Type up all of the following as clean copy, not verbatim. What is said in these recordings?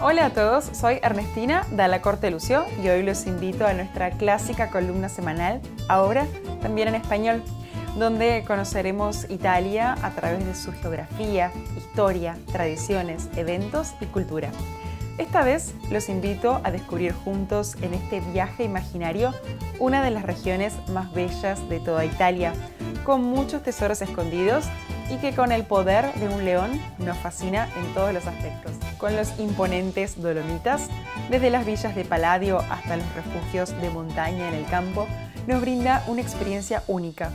Hola a todos, soy Ernestina Dalla Corte Lucio y hoy los invito a nuestra clásica columna semanal, ahora también en español, donde conoceremos Italia a través de su geografía, historia, tradiciones, eventos y cultura. Esta vez los invito a descubrir juntos en este viaje imaginario una de las regiones más bellas de toda Italia, con muchos tesoros escondidos y que con el poder de un león nos fascina en todos los aspectos. Con los imponentes Dolomitas, desde las villas de Palladio hasta los refugios de montaña en el campo, nos brinda una experiencia única.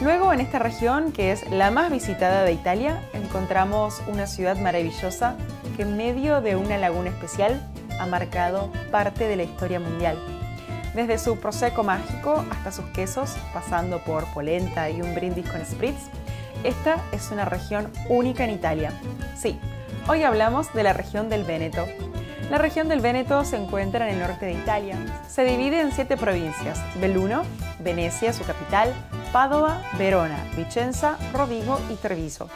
Luego, en esta región, que es la más visitada de Italia, encontramos una ciudad maravillosa que en medio de una laguna especial ha marcado parte de la historia mundial. Desde su prosecco mágico hasta sus quesos, pasando por polenta y un brindis con spritz, esta es una región única en Italia. Sí, hoy hablamos de la región del Véneto. La región del Véneto se encuentra en el norte de Italia. Se divide en 7 provincias: Belluno, Venecia, su capital, Padova, Verona, Vicenza, Rovigo y Treviso.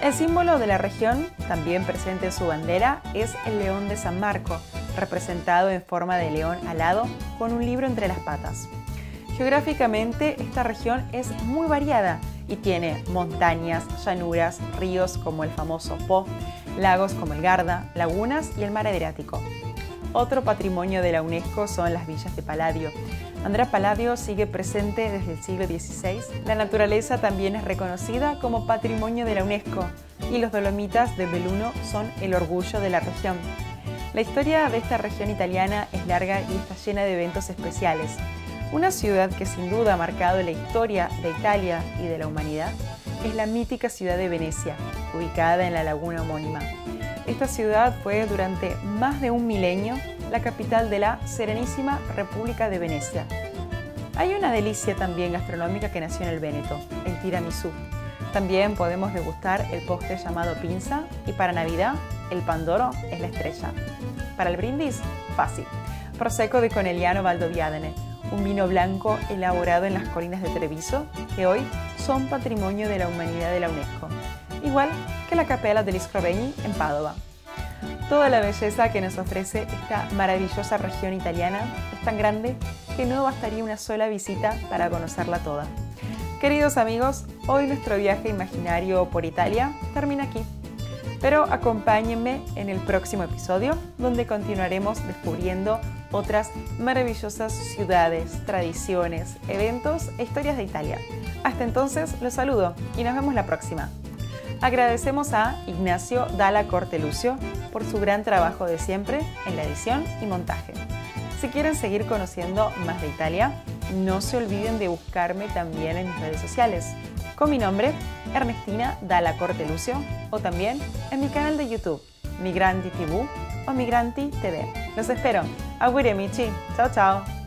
El símbolo de la región, también presente en su bandera, es el león de San Marco, representado en forma de león alado con un libro entre las patas. Geográficamente, esta región es muy variada y tiene montañas, llanuras, ríos como el famoso Po, lagos como el Garda, lagunas y el mar Adriático. Otro patrimonio de la UNESCO son las villas de Palladio. Andrea Palladio sigue presente desde el siglo XVI. La naturaleza también es reconocida como patrimonio de la UNESCO y los Dolomitas de Belluno son el orgullo de la región. La historia de esta región italiana es larga y está llena de eventos especiales. Una ciudad que sin duda ha marcado la historia de Italia y de la humanidad es la mítica ciudad de Venecia, ubicada en la laguna homónima. Esta ciudad fue durante más de un milenio la capital de la Serenísima República de Venecia. Hay una delicia también gastronómica que nació en el Véneto, el tiramisú. También podemos degustar el postre llamado pinza y para Navidad el pandoro es la estrella. Para el brindis, fácil. Prosecco de Conegliano Valdobbiadene, un vino blanco elaborado en las colinas de Treviso, que hoy son Patrimonio de la Humanidad de la UNESCO, igual que la Cappella degli Scrovegni en Padova. Toda la belleza que nos ofrece esta maravillosa región italiana es tan grande que no bastaría una sola visita para conocerla toda. Queridos amigos, hoy nuestro viaje imaginario por Italia termina aquí. Pero acompáñenme en el próximo episodio, donde continuaremos descubriendo otras maravillosas ciudades, tradiciones, eventos e historias de Italia. Hasta entonces, los saludo y nos vemos la próxima. Agradecemos a Ignacio Dalla Corte Lucio por su gran trabajo de siempre en la edición y montaje. Si quieren seguir conociendo más de Italia, no se olviden de buscarme también en mis redes sociales, con mi nombre, Ernestina Dalla Corte Lucio, o también en mi canal de YouTube, Migranti TV o Migranti TV. Los espero. Auguri amici. Ciao ciao.